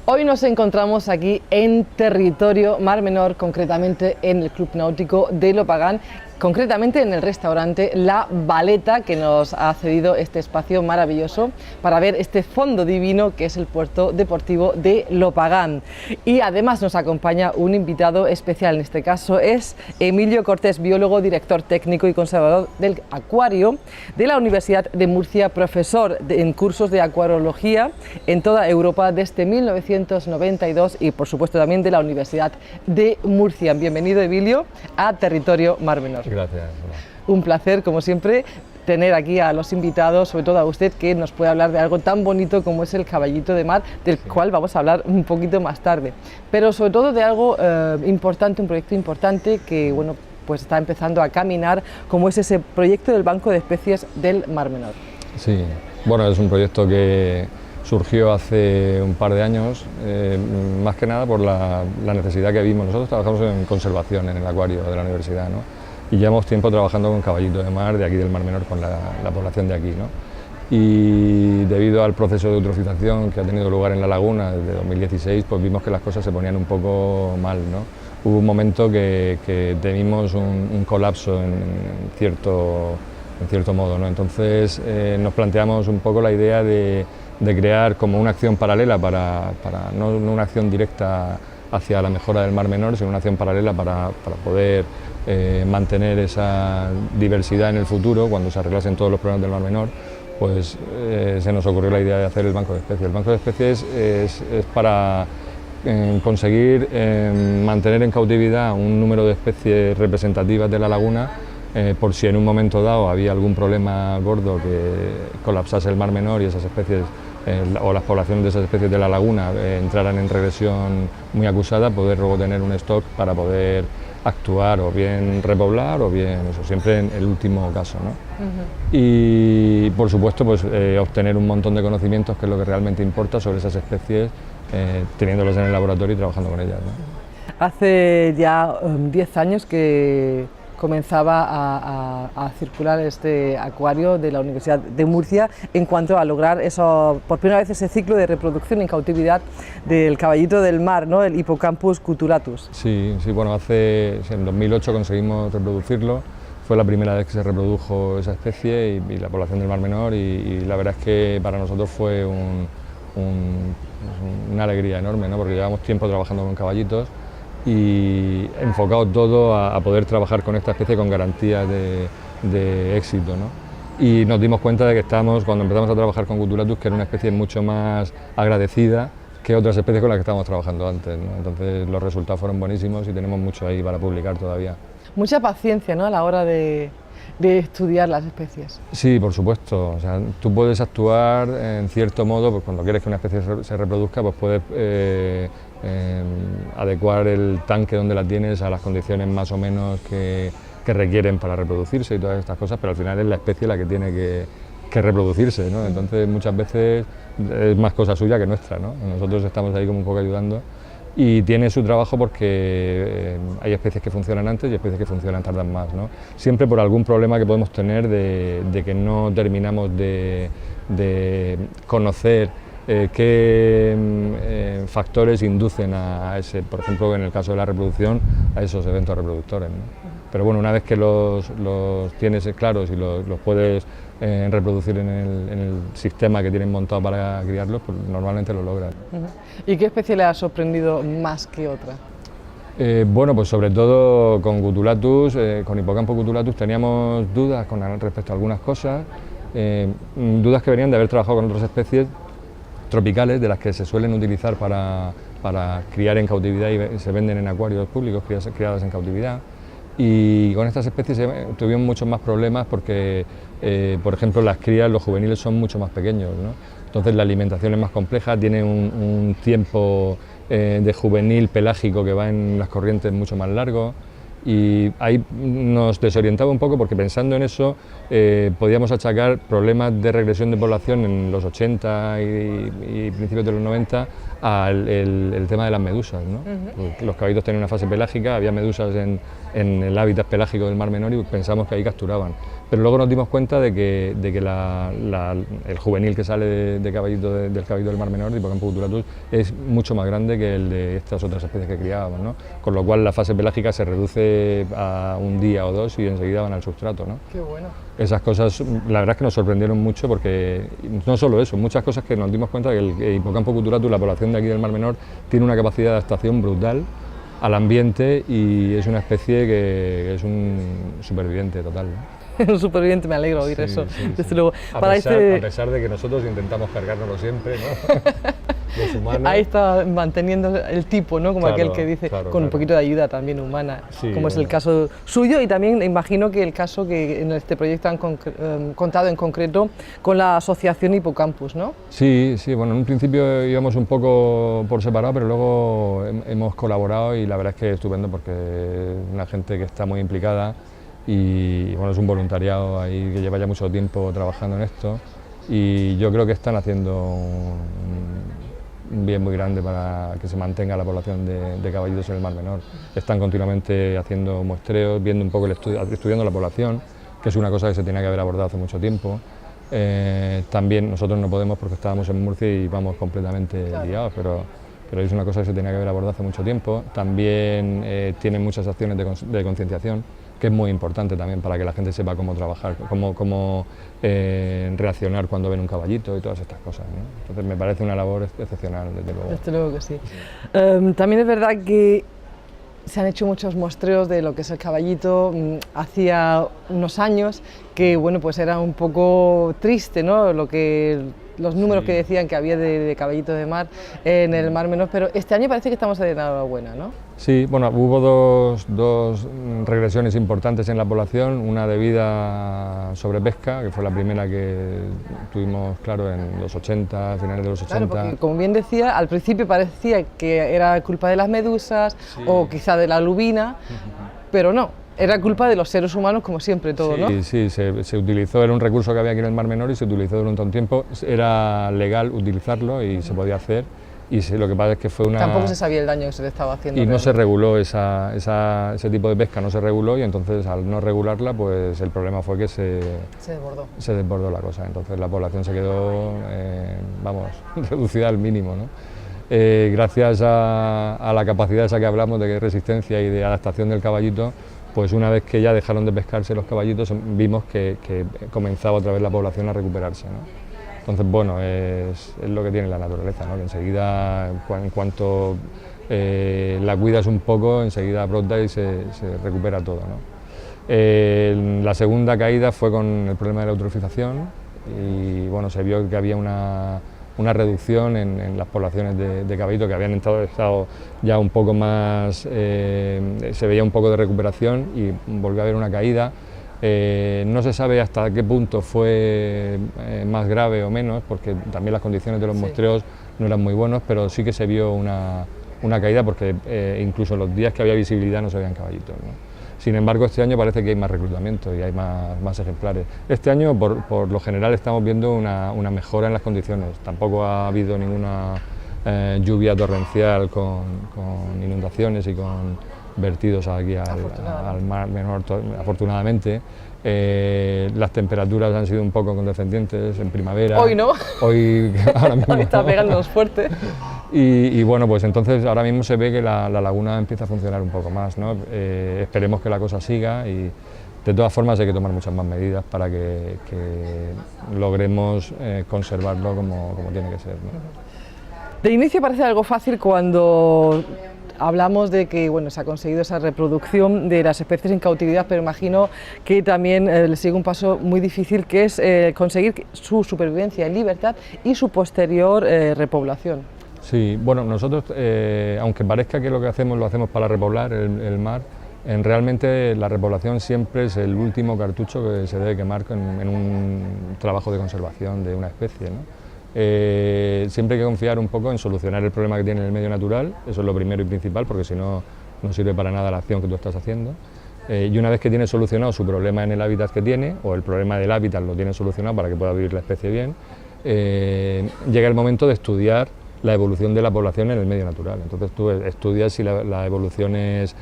Hoy nos encontramos aquí en territorio Mar Menor, concretamente en el Club Náutico de Lopagán, concretamente en el restaurante La Valeta, que nos ha cedido este espacio maravilloso para ver este fondo divino que es el puerto deportivo de Lopagán. Y además nos acompaña un invitado especial, en este caso es Emilio Cortés, biólogo, director técnico y conservador del acuario de la Universidad de Murcia, profesor en cursos de acuariología en toda Europa desde 1992 y por supuesto también de la Universidad de Murcia. Bienvenido, Emilio, a Territorio Mar Menor. Gracias. Un placer, como siempre, tener aquí a los invitados, sobre todo a usted, que nos puede hablar de algo tan bonito como es el caballito de mar, del cual vamos a hablar un poquito más tarde. Pero sobre todo de algo importante, un proyecto importante que, bueno, pues está empezando a caminar, como es ese proyecto del Banco de Especies del Mar Menor. Sí, bueno, es un proyecto que surgió hace un par de años, más que nada por la necesidad que vimos. Nosotros trabajamos en conservación en el acuario de la universidad, ¿no? Y llevamos tiempo trabajando con caballitos de mar de aquí del Mar Menor, con la población de aquí, ¿no? Y debido al proceso de eutrofización que ha tenido lugar en la laguna desde 2016, pues vimos que las cosas se ponían un poco mal, ¿no? Hubo un momento que temimos un colapso en cierto modo, ¿no? Entonces nos planteamos un poco la idea de crear como una acción paralela no una acción directa hacia la mejora del Mar Menor, sino una acción paralela para poder mantener esa diversidad en el futuro. Cuando se arreglasen todos los problemas del Mar Menor, pues se nos ocurrió la idea de hacer el Banco de Especies. El Banco de Especies es para conseguir mantener en cautividad un número de especies representativas de la laguna, por si en un momento dado había algún problema gordo que colapsase el Mar Menor y esas especies o las poblaciones de esas especies de la laguna entraran en regresión muy acusada, poder luego tener un stock para poder actuar o bien repoblar o bien eso, siempre en el último caso, ¿no? Y por supuesto pues obtener un montón de conocimientos, que es lo que realmente importa, sobre esas especies, teniéndolas en el laboratorio y trabajando con ellas, ¿no? Hace ya 10 años que comenzaba a circular este acuario de la Universidad de Murcia en cuanto a lograr eso, por primera vez ese ciclo de reproducción en cautividad del caballito del mar, ¿no? El Hippocampus cutulatus. Sí, bueno, en 2008 conseguimos reproducirlo, fue la primera vez que se reprodujo esa especie y la población del Mar Menor, y la verdad es que para nosotros fue una alegría enorme, ¿no? Porque llevamos tiempo trabajando con caballitos y enfocado todo a poder trabajar con esta especie con garantías de éxito, ¿no? Y nos dimos cuenta de que cuando empezamos a trabajar con Cutulatus, que era una especie mucho más agradecida que otras especies con las que estábamos trabajando antes, ¿no? Entonces los resultados fueron buenísimos y tenemos mucho ahí para publicar todavía. Mucha paciencia, ¿no?, a la hora de estudiar las especies. Sí, por supuesto. O sea, tú puedes actuar en cierto modo, pues cuando quieres que una especie se reproduzca, pues puedes adecuar el tanque donde la tienes a las condiciones más o menos que requieren para reproducirse y todas estas cosas, pero al final es la especie la que tiene que reproducirse, ¿no? Entonces muchas veces es más cosa suya que nuestra, ¿no? Nosotros estamos ahí como un poco ayudando, y tiene su trabajo porque hay especies que funcionan antes y especies que funcionan tardan más, ¿no? Siempre por algún problema que podemos tener de que no terminamos de conocer qué factores inducen a ese, por ejemplo, en el caso de la reproducción, a esos eventos reproductores, ¿no? Pero bueno, una vez que los tienes claros y los puedes reproducir en el sistema que tienen montado para criarlos, pues normalmente lo logran. ¿Y qué especie le ha sorprendido más que otra? Bueno, pues sobre todo con Cutulatus, con Hippocampus cutulatus teníamos dudas respecto a algunas cosas, dudas que venían de haber trabajado con otras especies tropicales, de las que se suelen utilizar para criar en cautividad y se venden en acuarios públicos criadas en cautividad. Y con estas especies tuvimos muchos más problemas porque, por ejemplo, las crías, los juveniles son mucho más pequeños, ¿no? Entonces la alimentación es más compleja, tiene un tiempo de juvenil pelágico que va en las corrientes mucho más largo, y ahí nos desorientaba un poco porque, pensando en eso, podíamos achacar problemas de regresión de población en los 80 y principios de los 90 al tema de las medusas, ¿no? Los caballitos tenían una fase pelágica, había medusas en el hábitat pelágico del Mar Menor y pensamos que ahí capturaban. pero luego nos dimos cuenta de que el juvenil que sale del caballito del Mar Menor, de Hippocampo cutulatus, es mucho más grande que el de estas otras especies que criábamos, ¿no? Con lo cual la fase pelágica se reduce a un día o dos y enseguida van al sustrato, ¿no? Qué bueno. Esas cosas, la verdad es que nos sorprendieron mucho, porque no solo eso, muchas cosas que nos dimos cuenta que el Hippocampo cutulatus, la población de aquí del Mar Menor, tiene una capacidad de adaptación brutal al ambiente y es una especie que es un superviviente total, ¿no? Un superviviente, me alegro oír eso, desde luego. A pesar de que nosotros intentamos cargárnoslo siempre, ¿no? Los humanos. Ahí está manteniendo el tipo, ¿no? Como claro, aquel que dice, con un poquito de ayuda también humana, como es el caso suyo, y también imagino que el caso que en este proyecto han contado en concreto con la asociación Hippocampus, ¿no? Sí, bueno, en un principio íbamos un poco por separado, pero luego hemos colaborado y la verdad es que es estupendo, porque es una gente que está muy implicada. Y bueno, es un voluntariado ahí que lleva ya mucho tiempo trabajando en esto, y yo creo que están haciendo un bien muy grande para que se mantenga la población de caballitos en el Mar Menor. Están continuamente haciendo muestreos, viendo un poco estudiando la población, que es una cosa que se tenía que haber abordado hace mucho tiempo. También nosotros no podemos porque estábamos en Murcia y vamos completamente liados, pero es una cosa que se tenía que haber abordado hace mucho tiempo. También tienen muchas acciones de concienciación, que es muy importante también para que la gente sepa cómo trabajar, cómo reaccionar cuando ven un caballito y todas estas cosas, ¿no? Entonces me parece una labor excepcional, desde luego. Desde luego que sí. También es verdad que se han hecho muchos muestreos de lo que es el caballito. Hacía unos años que, bueno, pues era un poco triste, ¿no? Los números que decían que había de caballito de mar en el Mar Menor, pero este año parece que estamos de enhorabuena, ¿no? Sí, bueno, hubo dos regresiones importantes en la población, una debida a sobrepesca, que fue la primera que tuvimos, claro, en los 80, finales de los 80. Claro, porque, como bien decía, al principio parecía que era culpa de las medusas o quizá de la lubina, pero no. Era culpa de los seres humanos, como siempre, todo, ¿no? Sí, se utilizó, era un recurso que había aquí en el Mar Menor y se utilizó durante un tiempo. Era legal utilizarlo y se podía hacer, y lo que pasa es que fue una... Tampoco se sabía el daño que se le estaba haciendo. Y no se reguló ese tipo de pesca, no se reguló, y entonces al no regularla, pues el problema fue que se desbordó la cosa. Entonces la población se quedó, reducida al mínimo, ¿no? Gracias a la capacidad esa que hablamos de resistencia y de adaptación del caballito, pues una vez que ya dejaron de pescarse los caballitos, vimos que comenzaba otra vez la población a recuperarse, ¿no? Entonces, bueno, es lo que tiene la naturaleza, ¿no? Que enseguida, en cuanto la cuidas un poco, enseguida brota y se recupera todo, ¿no? La segunda caída fue con el problema de la eutrofización, y bueno, se vio que había una reducción en las poblaciones de caballito que habían estado ya un poco más, se veía un poco de recuperación y volvió a haber una caída. No se sabe hasta qué punto fue más grave o menos, porque también las condiciones de los muestreos no eran muy buenos, pero sí que se vio una caída, porque incluso los días que había visibilidad no se veían caballitos, ¿no? Sin embargo, este año parece que hay más reclutamiento y hay más ejemplares. Este año, por lo general, estamos viendo una mejora en las condiciones. Tampoco ha habido ninguna lluvia torrencial con inundaciones y con vertidos aquí al Mar Menor, afortunadamente. Las temperaturas han sido un poco condescendientes en primavera. Hoy no. Hoy ahora mismo hoy está pegándonos fuerte. Y bueno, pues entonces ahora mismo se ve que la laguna empieza a funcionar un poco más, ¿no? Esperemos que la cosa siga, y de todas formas hay que tomar muchas más medidas para que logremos conservarlo como tiene que ser, ¿no? De inicio parece algo fácil cuando hablamos de que, bueno, se ha conseguido esa reproducción de las especies en cautividad, pero imagino que también le sigue un paso muy difícil, que es conseguir su supervivencia en libertad y su posterior repoblación. Sí, bueno, nosotros, aunque parezca que lo hacemos para repoblar el mar, realmente la repoblación siempre es el último cartucho que se debe quemar en un trabajo de conservación de una especie, ¿no? Siempre hay que confiar un poco en solucionar el problema que tiene en el medio natural, eso es lo primero y principal, porque si no, no sirve para nada la acción que tú estás haciendo. Y una vez que tiene solucionado su problema en el hábitat que tiene, o el problema del hábitat lo tiene solucionado para que pueda vivir la especie bien, llega el momento de estudiar la evolución de la población en el medio natural. Entonces tú estudias si la evolución es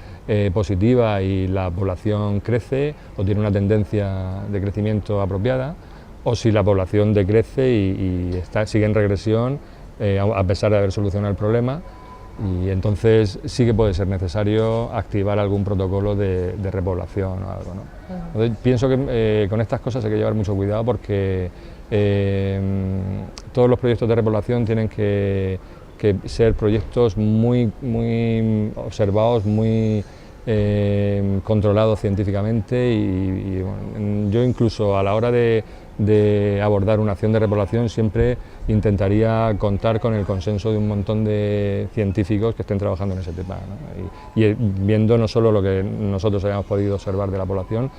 positiva y la población crece o tiene una tendencia de crecimiento apropiada, o si la población decrece y sigue en regresión a pesar de haber solucionado el problema, y entonces sí que puede ser necesario activar algún protocolo de repoblación o algo, ¿no? Entonces, pienso que con estas cosas hay que llevar mucho cuidado porque todos los proyectos de repoblación tienen que ser proyectos muy observados, muy controlados científicamente y bueno, yo incluso a la hora de abordar una acción de repoblación siempre intentaría contar con el consenso de un montón de científicos que estén trabajando en ese tema, ¿no? y viendo no solo lo que nosotros hayamos podido observar de la población,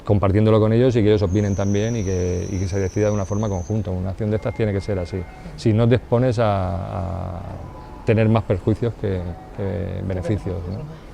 compartiéndolo con ellos y que ellos opinen también y que se decida de una forma conjunta. Una acción de estas tiene que ser así, si no te expones a tener más perjuicios que beneficios, ¿no?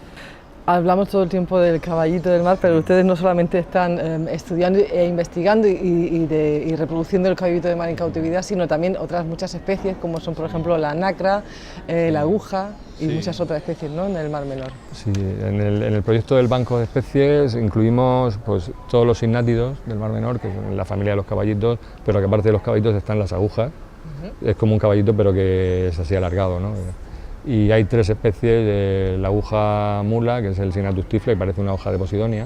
Hablamos todo el tiempo del caballito del mar, pero ustedes no solamente están estudiando e investigando y reproduciendo el caballito del mar en cautividad, sino también otras muchas especies, como son por ejemplo la nacra, la aguja y muchas otras especies, ¿no?, en el Mar Menor. Sí, en el proyecto del Banco de Especies incluimos pues, todos los innátidos del Mar Menor, que son la familia de los caballitos, pero que aparte de los caballitos están las agujas. Es como un caballito pero que es así alargado, ¿no? Y hay 3 especies, la aguja mula, que es el Signatus tifla, que parece una hoja de posidonia,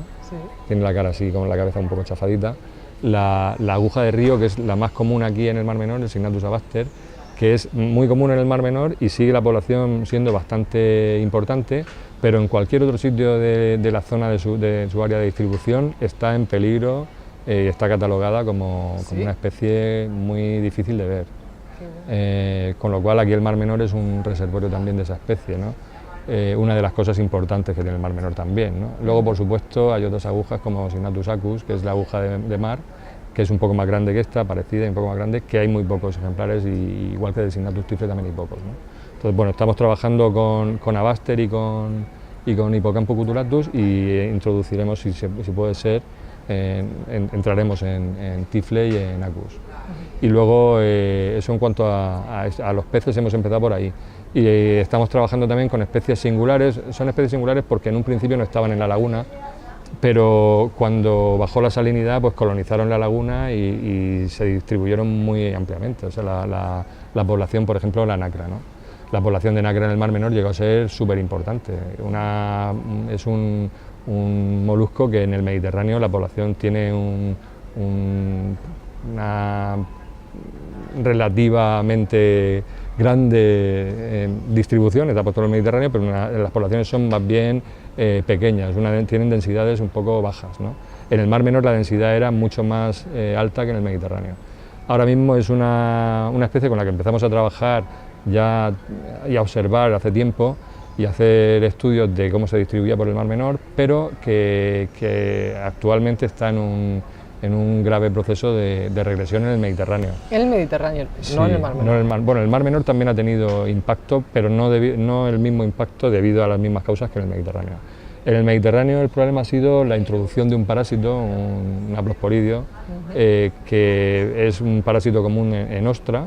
tiene la cara así, con la cabeza un poco chafadita. La aguja de río, que es la más común aquí en el Mar Menor, el Signatus abaster, que es muy común en el Mar Menor y sigue la población siendo bastante importante, pero en cualquier otro sitio de la zona de su área de distribución está en peligro y está catalogada como una especie muy difícil de ver. Con lo cual aquí el Mar Menor es un reservorio también de esa especie, ¿no? Una de las cosas importantes que tiene el Mar Menor también, ¿no? Luego, por supuesto, hay otras agujas como Signatus acus, que es la aguja de mar, que es un poco más grande que esta, parecida y un poco más grande, que hay muy pocos ejemplares, y igual que del Signatus tifla también hay pocos, ¿no? Entonces, bueno, estamos trabajando con abaster y con Hippocampo cutulatus y introduciremos, si puede ser, entraremos en tifle y en acus. Y luego, eso en cuanto a los peces, hemos empezado por ahí. Y estamos trabajando también con especies singulares. Son especies singulares porque en un principio no estaban en la laguna, pero cuando bajó la salinidad, pues colonizaron la laguna y se distribuyeron muy ampliamente. O sea, la población, por ejemplo, la nacra, ¿no? La población de nacra en el Mar Menor llegó a ser súper importante. Es un molusco que en el Mediterráneo la población tiene una relativamente grande distribución, está por todo el Mediterráneo, pero las poblaciones son más bien pequeñas, tienen densidades un poco bajas, ¿no? En el Mar Menor la densidad era mucho más alta que en el Mediterráneo. Ahora mismo es una especie con la que empezamos a trabajar ya y a observar hace tiempo y hacer estudios de cómo se distribuía por el Mar Menor, pero que actualmente está en un grave proceso de regresión en el Mediterráneo. En el Mediterráneo, sí, no en el Mar Menor. Bueno, el Mar Menor también ha tenido impacto, pero no el mismo impacto debido a las mismas causas que en el Mediterráneo. En el Mediterráneo el problema ha sido la introducción de un parásito, un haplosporidio, que es un parásito común en ostra,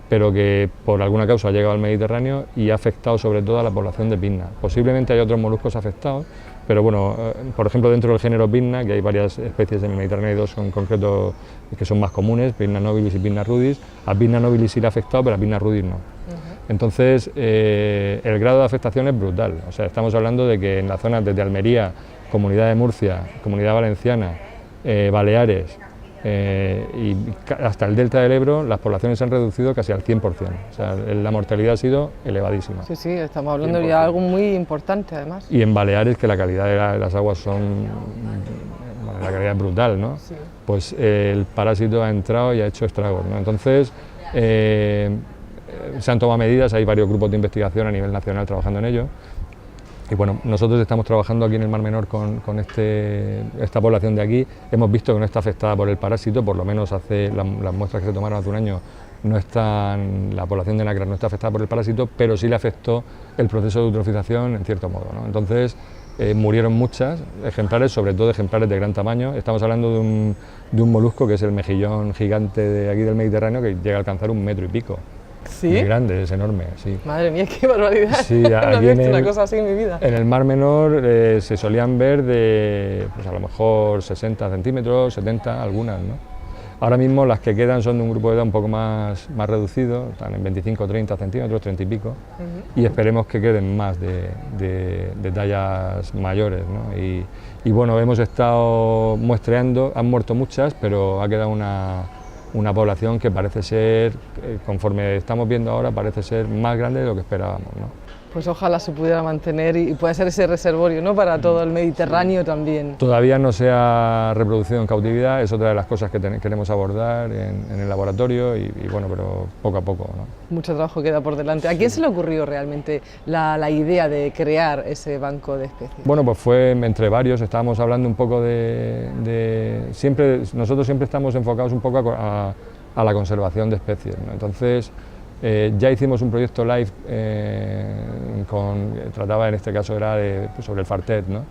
pero que por alguna causa ha llegado al Mediterráneo y ha afectado sobre todo a la población de pinna. Posiblemente hay otros moluscos afectados, pero bueno, por ejemplo dentro del género pinna, que hay varias especies en el Mediterráneo, hay 2 en concreto que son más comunes, Pinna nobilis y Pinna rudis. A Pinna nobilis sí le ha afectado, pero a Pinna rudis no. Entonces el grado de afectación es brutal. O sea, estamos hablando de que en la zona desde Almería, Comunidad de Murcia, Comunidad Valenciana, Baleares, y hasta el delta del Ebro, las poblaciones se han reducido casi al 100%, o sea, la mortalidad ha sido elevadísima. Sí, sí, estamos hablando 100%. Ya de algo muy importante además. Y en Baleares, que la calidad de las aguas la calidad es brutal, ¿no? Sí. Pues el parásito ha entrado y ha hecho estragos, ¿no? Entonces se han tomado medidas, hay varios grupos de investigación a nivel nacional trabajando en ello. Y bueno, nosotros estamos trabajando aquí en el Mar Menor con esta población de aquí. Hemos visto que no está afectada por el parásito, por lo menos las muestras que se tomaron hace un año, la población de nacra no está afectada por el parásito, pero sí le afectó el proceso de eutrofización en cierto modo, ¿no? Entonces murieron muchas ejemplares, sobre todo ejemplares de gran tamaño. Estamos hablando de un molusco que es el mejillón gigante de aquí del Mediterráneo, que llega a alcanzar 1,5 metros. ¿Sí? Muy grande, es enorme, sí. Madre mía, qué barbaridad. Sí, No aquí había visto una cosa así en mi vida. en el Mar Menor se solían ver de, pues a lo mejor 60 centímetros, 70, algunas, ¿no? Ahora mismo las que quedan son de un grupo de edad un poco más reducido, están en 25, 30 centímetros, 30 y pico, y esperemos que queden más de tallas mayores, ¿no? Y bueno, hemos estado muestreando, han muerto muchas, pero ha quedado una población que parece ser, conforme estamos viendo ahora, parece ser más grande de lo que esperábamos, ¿no? Pues ojalá se pudiera mantener y pueda ser ese reservorio, ¿no?, para todo el Mediterráneo también. Todavía no se ha reproducido en cautividad, es otra de las cosas que queremos abordar en el laboratorio y bueno, pero poco a poco, ¿no? Mucho trabajo queda por delante. ¿A quién se le ocurrió realmente la idea de crear ese banco de especies? Bueno, pues fue entre varios, estábamos hablando un poco nosotros siempre estamos enfocados un poco a la conservación de especies, ¿no? Entonces, ya hicimos un proyecto live trataba en este caso era sobre el fartet, ¿no?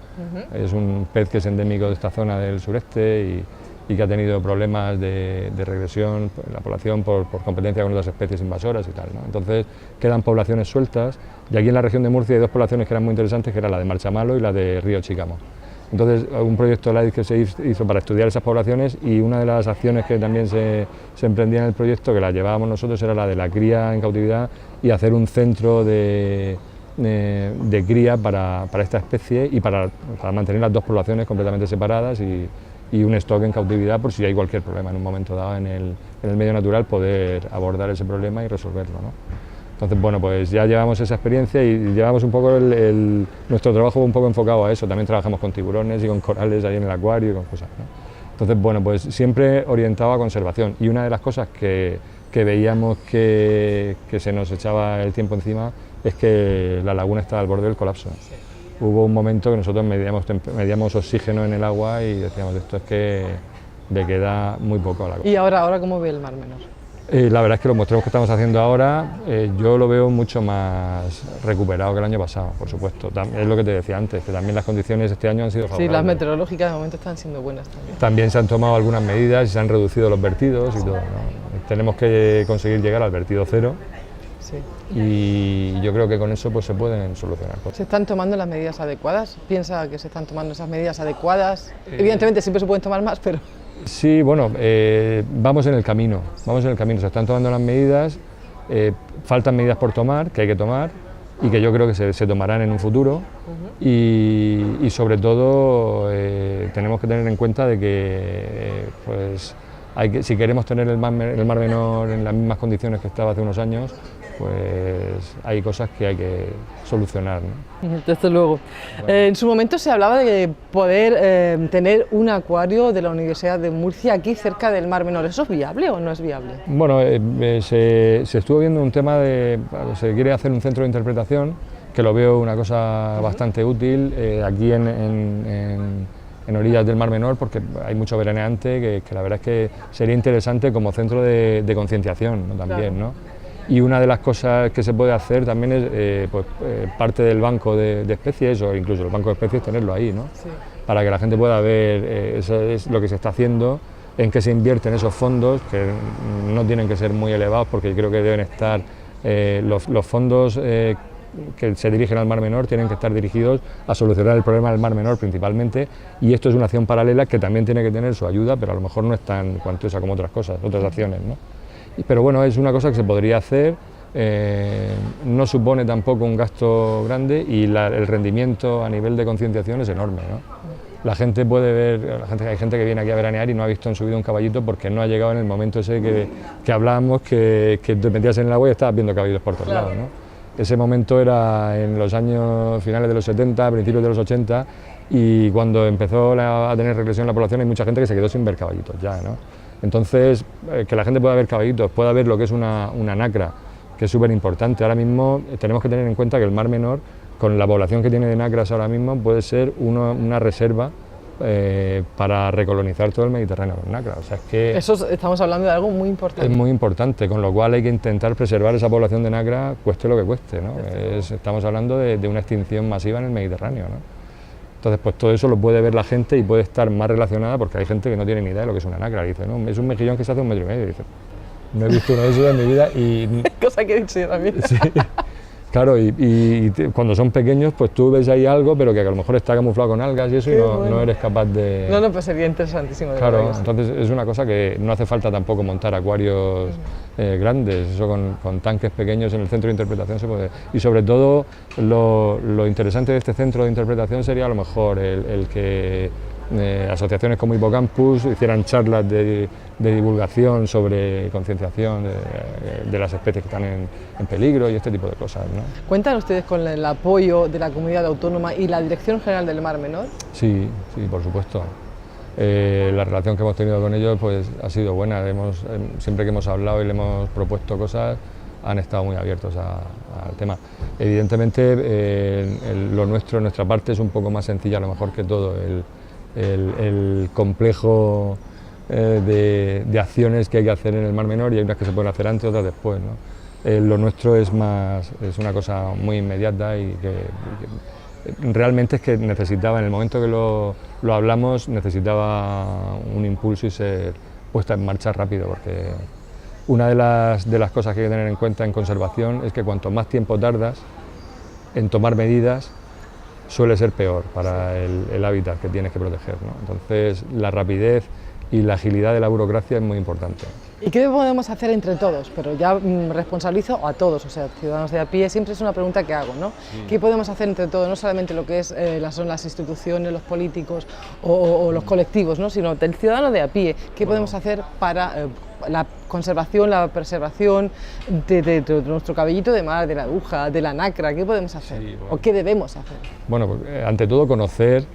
Es un pez que es endémico de esta zona del sureste y que ha tenido problemas de regresión en la población por competencia con otras especies invasoras y tal, ¿no? Entonces quedan poblaciones sueltas y aquí en la región de Murcia hay dos poblaciones que eran muy interesantes, que era la de Marchamalo y la de Río Chicamo. Entonces, un proyecto live que se hizo para estudiar esas poblaciones y una de las acciones que también se emprendía en el proyecto, que la llevábamos nosotros, era la de la cría en cautividad y hacer un centro de cría para esta especie y para mantener las dos poblaciones completamente separadas y un stock en cautividad por si hay cualquier problema en un momento dado en el medio natural, poder abordar ese problema y resolverlo, ¿no? Entonces, bueno, pues ya llevamos esa experiencia y llevamos un poco nuestro trabajo un poco enfocado a eso. También trabajamos con tiburones y con corales ahí en el acuario y con cosas, ¿no? Entonces, bueno, pues siempre orientado a conservación. Y una de las cosas que veíamos que se nos echaba el tiempo encima es que la laguna estaba al borde del colapso. Hubo un momento que nosotros medíamos oxígeno en el agua y decíamos, esto es que le queda muy poco a la cosa. ¿Y ahora cómo ve el Mar Menor? La verdad es que los muestreos que estamos haciendo ahora yo lo veo mucho más recuperado que el año pasado, por supuesto. Es lo que te decía antes, que también las condiciones este año han sido favorables. Sí, las meteorológicas de momento están siendo buenas también. También se han tomado algunas medidas y se han reducido los vertidos y todo, ¿no? Tenemos que conseguir llegar al vertido cero. Sí. Y yo creo que con eso pues se pueden solucionar cosas. ¿Se están tomando las medidas adecuadas? ¿Piensa que se están tomando esas medidas adecuadas? Evidentemente siempre se pueden tomar más, pero... Sí, bueno, vamos en el camino, se están tomando las medidas, faltan medidas por tomar, que hay que tomar y que yo creo que se tomarán en un futuro y sobre todo tenemos que tener en cuenta de que pues si queremos tener el Mar Menor en las mismas condiciones que estaba hace unos años, pues hay cosas que hay que solucionar, ¿no? Desde luego. Bueno. En su momento se hablaba de poder tener un acuario de la Universidad de Murcia aquí cerca del Mar Menor. ¿Eso es viable o no es viable? Bueno, se estuvo viendo un tema se quiere hacer un centro de interpretación, que lo veo una cosa bastante útil aquí en orillas del Mar Menor, porque hay mucho veraneante que la verdad es que sería interesante como centro de concienciación, ¿no? También, ¿no? Y una de las cosas que se puede hacer también es parte del banco de especies o incluso el banco de especies tenerlo ahí, ¿no? Sí. Para que la gente pueda ver eso es lo que se está haciendo, en qué se invierten esos fondos, que no tienen que ser muy elevados porque creo que deben estar los fondos que se dirigen al Mar Menor tienen que estar dirigidos a solucionar el problema del Mar Menor principalmente, y esto es una acción paralela que también tiene que tener su ayuda, pero a lo mejor no es tan cuantiosa como otras cosas, otras acciones, ¿no? Pero bueno, es una cosa que se podría hacer, no supone tampoco un gasto grande y el rendimiento a nivel de concienciación es enorme, ¿no? La gente puede ver, hay gente que viene aquí a veranear y no ha visto en su vida un caballito porque no ha llegado en el momento ese que hablábamos, que te metías en el agua y estabas viendo caballitos por todos lados, ¿no? Ese momento era en los años finales de los 70, principios de los 80, y cuando empezó a tener regresión la población hay mucha gente que se quedó sin ver caballitos ya, ¿no? Entonces, que la gente pueda ver caballitos, pueda ver lo que es una nacra, que es súper importante. Ahora mismo tenemos que tener en cuenta que el Mar Menor, con la población que tiene de nacras ahora mismo, puede ser una reserva para recolonizar todo el Mediterráneo con nacras. O sea, es que eso estamos hablando de algo muy importante. Es muy importante, con lo cual hay que intentar preservar esa población de nacra, cueste lo que cueste, ¿no? Estamos hablando de una extinción masiva en el Mediterráneo, ¿no? Entonces, pues todo eso lo puede ver la gente y puede estar más relacionada, porque hay gente que no tiene ni idea de lo que es una nacra. Dice, no, es un mejillón que se hace 1,5 metros, dice. no he visto uno de esos en mi vida y... Cosa que he dicho yo también. Sí. Claro, cuando son pequeños, pues tú ves ahí algo, pero que a lo mejor está camuflado con algas y eso, y no eres capaz de... No, pues sería interesantísimo. Claro, entonces es una cosa que no hace falta tampoco montar acuarios grandes, eso con tanques pequeños en el centro de interpretación se puede. Y sobre todo, lo interesante de este centro de interpretación sería a lo mejor el que asociaciones como Hipocampus hicieran charlas de divulgación sobre concienciación de las especies que están en peligro y este tipo de cosas, ¿no? ¿Cuentan ustedes con el apoyo de la comunidad autónoma y la Dirección General del Mar Menor? Sí, por supuesto. La relación que hemos tenido con ellos pues, ha sido buena. Siempre que hemos hablado y le hemos propuesto cosas, han estado muy abiertos al tema. Evidentemente, lo nuestro, nuestra parte, es un poco más sencilla a lo mejor que todo. El complejo de acciones que hay que hacer en el Mar Menor, y hay unas que se pueden hacer antes, otras después, ¿no? Lo nuestro es una cosa muy inmediata y que realmente es que necesitaba, en el momento que lo hablamos, necesitaba un impulso y ser puesta en marcha rápido, porque una de las cosas que hay que tener en cuenta en conservación es que cuanto más tiempo tardas en tomar medidas, suele ser peor para el hábitat que tienes que proteger, ¿no? Entonces, la rapidez y la agilidad de la burocracia es muy importante. ¿Y qué podemos hacer entre todos? Pero ya responsabilizo a todos, o sea, ciudadanos de a pie, siempre es una pregunta que hago, ¿no? Sí. ¿Qué podemos hacer entre todos? No solamente lo que son las instituciones, los políticos o los colectivos, ¿no? Sino del ciudadano de a pie. ¿Qué podemos hacer para la conservación, la preservación de nuestro caballito de mar, de la aguja, de la nacra? ¿Qué podemos hacer? Sí, bueno. ¿O qué debemos hacer? Bueno, pues, ante todo conocer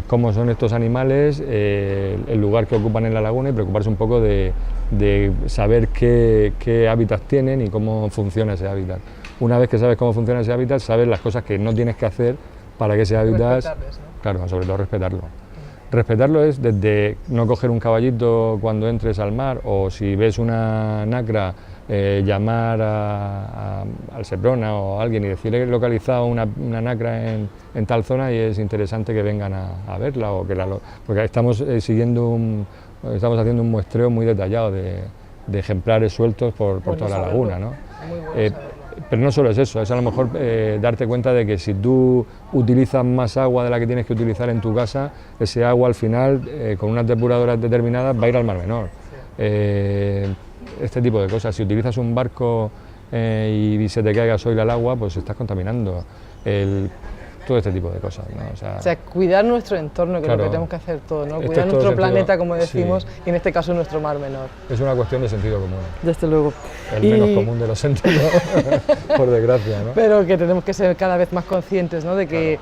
cómo son estos animales, el lugar que ocupan en la laguna, y preocuparse un poco de saber qué hábitat tienen y cómo funciona ese hábitat. Una vez que sabes cómo funciona ese hábitat, sabes las cosas que no tienes que hacer para que ese hábitat... Respetarles, ¿no? Claro, sobre todo respetarlo. Respetarlo es desde no coger un caballito cuando entres al mar, o si ves una nacra, llamar al Seprona o a alguien y decirle que he localizado una nacra en tal zona y es interesante que vengan a verla, o porque estamos haciendo un muestreo muy detallado de ejemplares sueltos por toda la laguna, ¿no? Pero no solo es eso, es a lo mejor darte cuenta de que si tú utilizas más agua de la que tienes que utilizar en tu casa, ese agua al final, con unas depuradoras determinadas, va a ir al Mar Menor. Este tipo de cosas. Si utilizas un barco y se te cae gasoil al agua, pues estás contaminando. Todo este tipo de cosas, ¿no? O sea, cuidar nuestro entorno, que claro, es lo que tenemos que hacer todos, ¿no? Cuidar nuestro planeta, como decimos, sí, y en este caso nuestro Mar Menor. Es una cuestión de sentido común. Desde luego. El menos común de los sentidos, por desgracia, ¿no? Pero que tenemos que ser cada vez más conscientes, ¿no? De que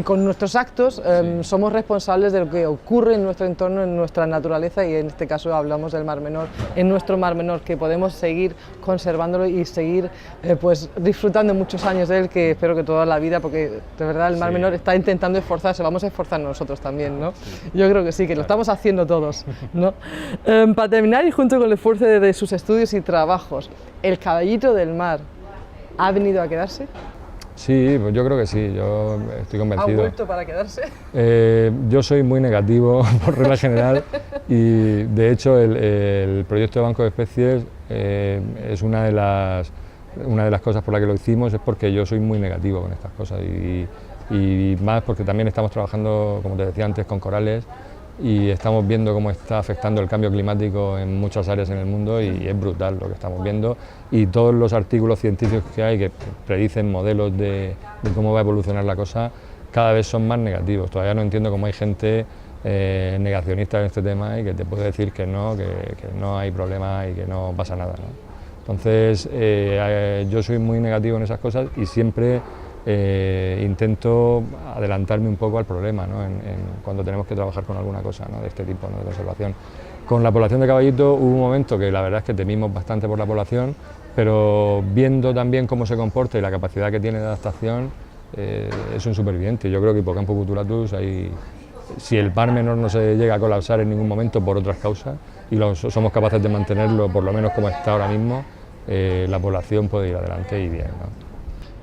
con nuestros actos somos responsables de lo que ocurre en nuestro entorno, en nuestra naturaleza, y en este caso hablamos del Mar Menor, en nuestro Mar Menor, que podemos seguir conservándolo y seguir pues disfrutando muchos años de él, que espero que toda la vida, porque de verdad el Mar Menor está intentando esforzarse, vamos a esforzarnos nosotros también, ¿no? Yo creo que sí, que lo estamos haciendo todos, ¿no? Para terminar, y junto con el esfuerzo de sus estudios y trabajos, ¿el caballito del mar ha venido a quedarse? Sí, pues yo creo que sí, yo estoy convencido. ¿Ha vuelto para quedarse? Yo soy muy negativo por regla general, y de hecho el proyecto de Banco de Especies es una de las cosas por las que lo hicimos, es porque yo soy muy negativo con estas cosas, y más porque también estamos trabajando, como te decía antes, con corales, y estamos viendo cómo está afectando el cambio climático en muchas áreas en el mundo, y es brutal lo que estamos viendo, y todos los artículos científicos que hay que predicen modelos de cómo va a evolucionar la cosa cada vez son más negativos. Todavía no entiendo cómo hay gente negacionista en este tema y que te puede decir que no hay problema y que no pasa nada, ¿no? Entonces yo soy muy negativo en esas cosas y siempre intento adelantarme un poco al problema, ¿no? Cuando tenemos que trabajar con alguna cosa, ¿no? De este tipo, ¿no? De conservación. Con la población de caballito hubo un momento que la verdad es que temimos bastante por la población, pero viendo también cómo se comporta y la capacidad que tiene de adaptación, es un superviviente. Yo creo que Hipocampus butulatus, si el Mar Menor no se llega a colapsar en ningún momento por otras causas y somos capaces de mantenerlo por lo menos como está ahora mismo, la población puede ir adelante y bien, ¿no?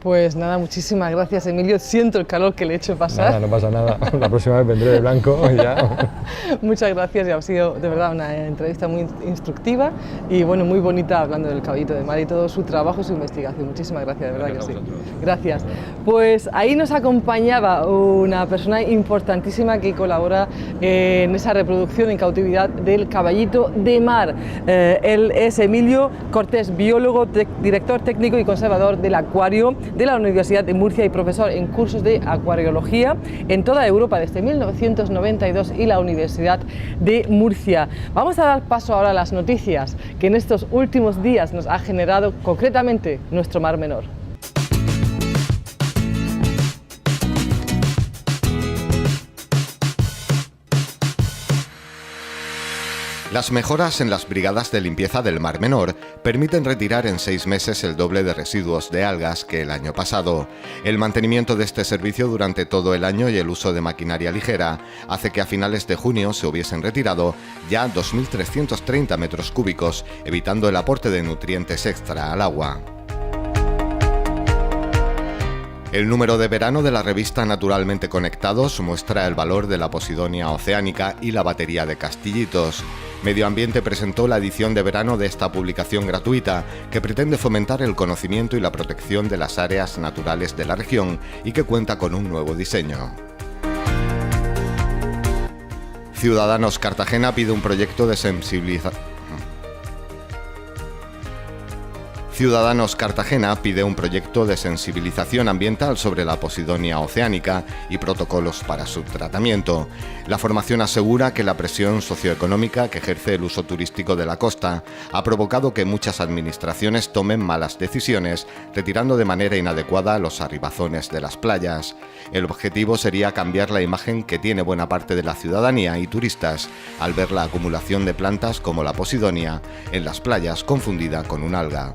Pues nada, muchísimas gracias, Emilio. Siento el calor que le he hecho pasar. Nada, no pasa nada. La próxima vez vendré de blanco y ya. Muchas gracias, y ha sido de verdad una entrevista muy instructiva y bueno, muy bonita, hablando del caballito de mar y todo su trabajo y su investigación. Muchísimas gracias, de verdad que sí. Gracias. Pues ahí nos acompañaba una persona importantísima que colabora en esa reproducción en cautividad del caballito de mar. Él es Emilio Cortés, biólogo, director técnico y conservador del acuario de la Universidad de Murcia y profesor en cursos de acuariología en toda Europa desde 1992 y la Universidad de Murcia. Vamos a dar paso ahora a las noticias que en estos últimos días nos ha generado concretamente nuestro Mar Menor. Las mejoras en las brigadas de limpieza del Mar Menor permiten retirar en 6 meses el doble de residuos de algas que el año pasado. El mantenimiento de este servicio durante todo el año y el uso de maquinaria ligera hace que a finales de junio se hubiesen retirado ya 2.330 metros cúbicos, evitando el aporte de nutrientes extra al agua. El número de verano de la revista Naturalmente Conectados muestra el valor de la Posidonia oceánica y la batería de castillitos. Medio Ambiente presentó la edición de verano de esta publicación gratuita, que pretende fomentar el conocimiento y la protección de las áreas naturales de la región y que cuenta con un nuevo diseño. Ciudadanos Cartagena pide un proyecto de sensibilización. Ciudadanos Cartagena pide un proyecto de sensibilización ambiental sobre la Posidonia oceánica y protocolos para su tratamiento. La formación asegura que la presión socioeconómica que ejerce el uso turístico de la costa ha provocado que muchas administraciones tomen malas decisiones, retirando de manera inadecuada los arribazones de las playas. El objetivo sería cambiar la imagen que tiene buena parte de la ciudadanía y turistas al ver la acumulación de plantas como la Posidonia en las playas confundida con un alga.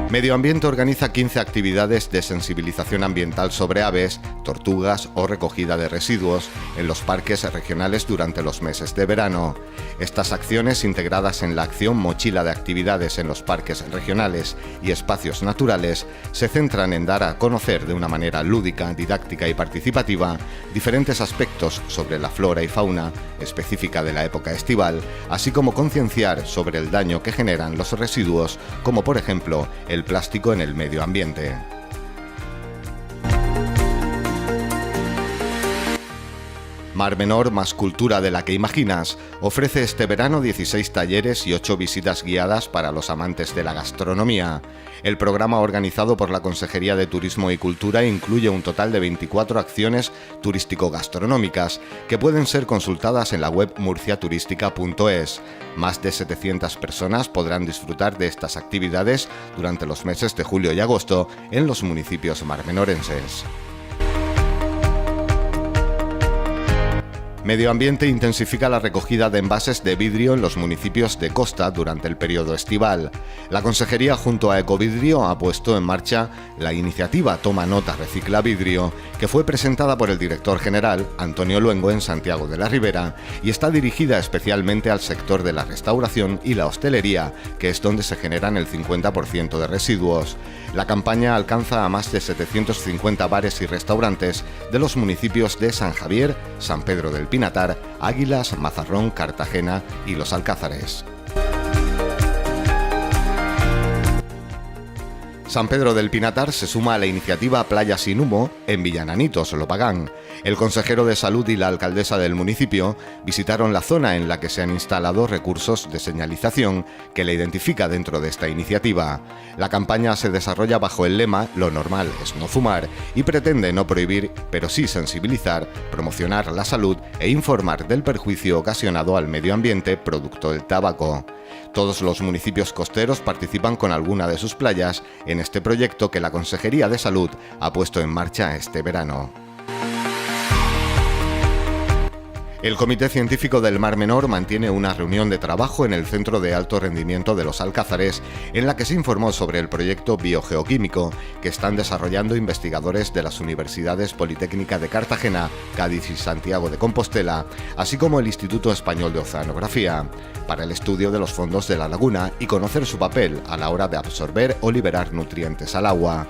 Medio Ambiente organiza 15 actividades de sensibilización ambiental sobre aves, tortugas o recogida de residuos en los parques regionales durante los meses de verano. Estas acciones, integradas en la acción Mochila de Actividades en los parques regionales y espacios naturales, se centran en dar a conocer de una manera lúdica, didáctica y participativa diferentes aspectos sobre la flora y fauna específica de la época estival, así como concienciar sobre el daño que generan los residuos, como por ejemplo el plástico en el medio ambiente. Mar Menor, más cultura de la que imaginas, ofrece este verano 16 talleres y 8 visitas guiadas para los amantes de la gastronomía. El programa organizado por la Consejería de Turismo y Cultura incluye un total de 24 acciones turístico-gastronómicas que pueden ser consultadas en la web murciaturística.es. Más de 700 personas podrán disfrutar de estas actividades durante los meses de julio y agosto en los municipios marmenorenses. Medio Ambiente intensifica la recogida de envases de vidrio en los municipios de costa durante el periodo estival. La Consejería junto a Ecovidrio ha puesto en marcha la iniciativa Toma Nota Recicla Vidrio, que fue presentada por el director general, Antonio Luengo, en Santiago de la Ribera, y está dirigida especialmente al sector de la restauración y la hostelería, que es donde se generan el 50% de residuos. La campaña alcanza a más de 750 bares y restaurantes de los municipios de San Javier, San Pedro del Pinatar, Águilas, Mazarrón, Cartagena y Los Alcázares. San Pedro del Pinatar se suma a la iniciativa Playa sin Humo en Villananitos, Lopagán. El consejero de Salud y la alcaldesa del municipio visitaron la zona en la que se han instalado recursos de señalización que la identifica dentro de esta iniciativa. La campaña se desarrolla bajo el lema "Lo normal es no fumar" y pretende no prohibir, pero sí sensibilizar, promocionar la salud e informar del perjuicio ocasionado al medio ambiente producto del tabaco. Todos los municipios costeros participan con alguna de sus playas en este proyecto que la Consejería de Salud ha puesto en marcha este verano. El Comité Científico del Mar Menor mantiene una reunión de trabajo en el Centro de Alto Rendimiento de los Alcázares, en la que se informó sobre el proyecto biogeoquímico que están desarrollando investigadores de las Universidades Politécnica de Cartagena, Cádiz y Santiago de Compostela, así como el Instituto Español de Oceanografía, para el estudio de los fondos de la laguna y conocer su papel a la hora de absorber o liberar nutrientes al agua.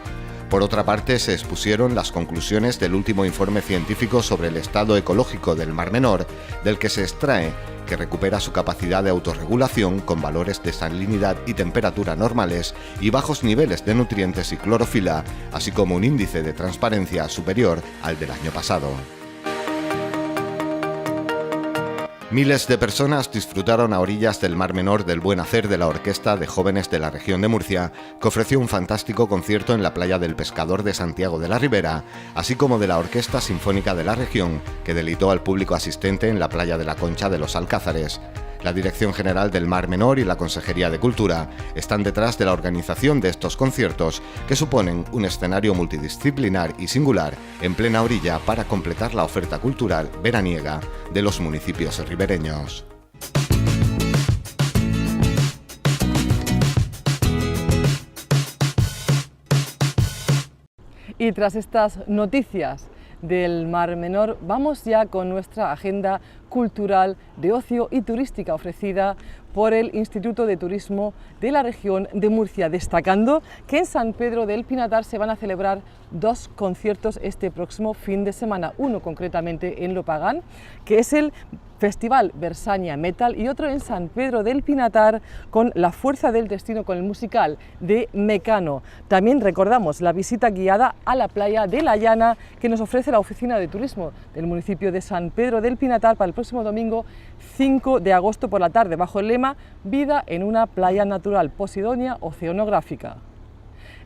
Por otra parte, se expusieron las conclusiones del último informe científico sobre el estado ecológico del Mar Menor, del que se extrae que recupera su capacidad de autorregulación con valores de salinidad y temperatura normales y bajos niveles de nutrientes y clorofila, así como un índice de transparencia superior al del año pasado. Miles de personas disfrutaron a orillas del Mar Menor del buen hacer de la Orquesta de Jóvenes de la Región de Murcia, que ofreció un fantástico concierto en la playa del Pescador de Santiago de la Ribera, así como de la Orquesta Sinfónica de la Región, que deleitó al público asistente en la playa de la Concha de los Alcázares. La Dirección General del Mar Menor y la Consejería de Cultura están detrás de la organización de estos conciertos, que suponen un escenario multidisciplinar y singular en plena orilla para completar la oferta cultural veraniega de los municipios ribereños. Y tras estas noticias del Mar Menor, vamos ya con nuestra agenda cultural de ocio y turística ofrecida por el Instituto de Turismo de la Región de Murcia, destacando que en San Pedro del Pinatar se van a celebrar dos conciertos este próximo fin de semana, uno concretamente en Lopagán, que es el Festival Versaña Metal, y otro en San Pedro del Pinatar con La Fuerza del Destino, con el musical de Mecano. También recordamos la visita guiada a la playa de La Llana que nos ofrece la Oficina de Turismo del municipio de San Pedro del Pinatar para el próximo domingo 5 de agosto por la tarde, bajo el lema Vida en una playa natural, Posidonia oceanográfica.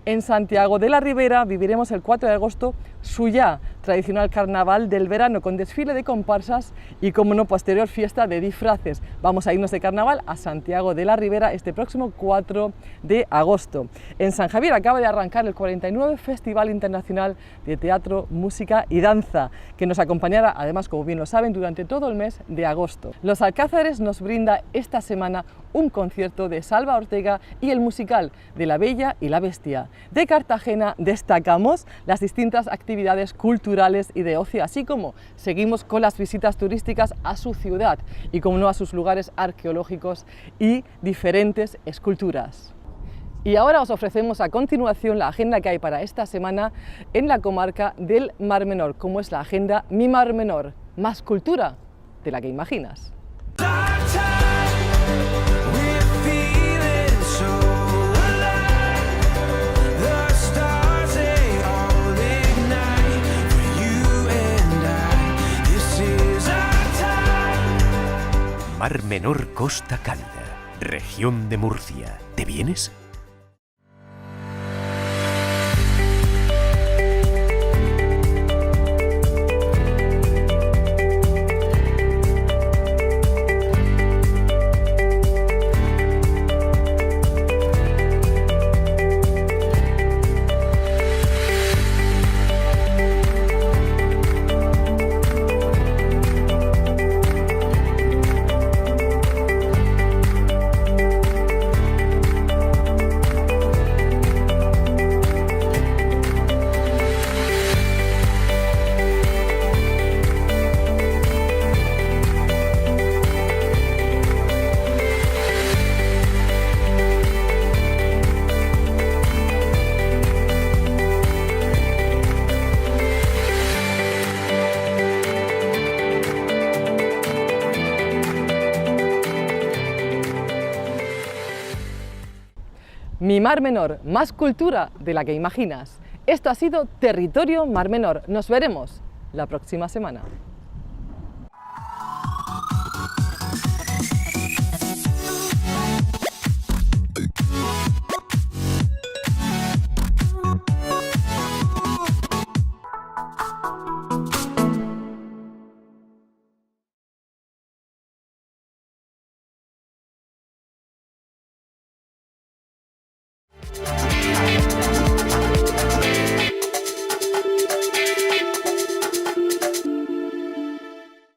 En Santiago de la Ribera viviremos el 4 de agosto Suyá, tradicional carnaval del verano con desfile de comparsas y, como no, posterior fiesta de disfraces. Vamos a irnos de carnaval a Santiago de la Ribera este próximo 4 de agosto. En San Javier acaba de arrancar el 49 Festival Internacional de Teatro, Música y Danza, que nos acompañará, además, como bien lo saben, durante todo el mes de agosto. Los Alcázares nos brinda esta semana un concierto de Salva Ortega y el musical de La Bella y la Bestia. De Cartagena destacamos las distintas actividades culturales y de ocio, así como seguimos con las visitas turísticas a su ciudad y, como no, a sus lugares arqueológicos y diferentes esculturas. Y ahora os ofrecemos a continuación la agenda que hay para esta semana en la comarca del Mar Menor, como es la agenda Mi Mar Menor, más cultura de la que imaginas. Mar Menor Costa Cálida, Región de Murcia. ¿Te vienes? Mi Mar Menor, más cultura de la que imaginas. Esto ha sido Territorio Mar Menor. Nos veremos la próxima semana.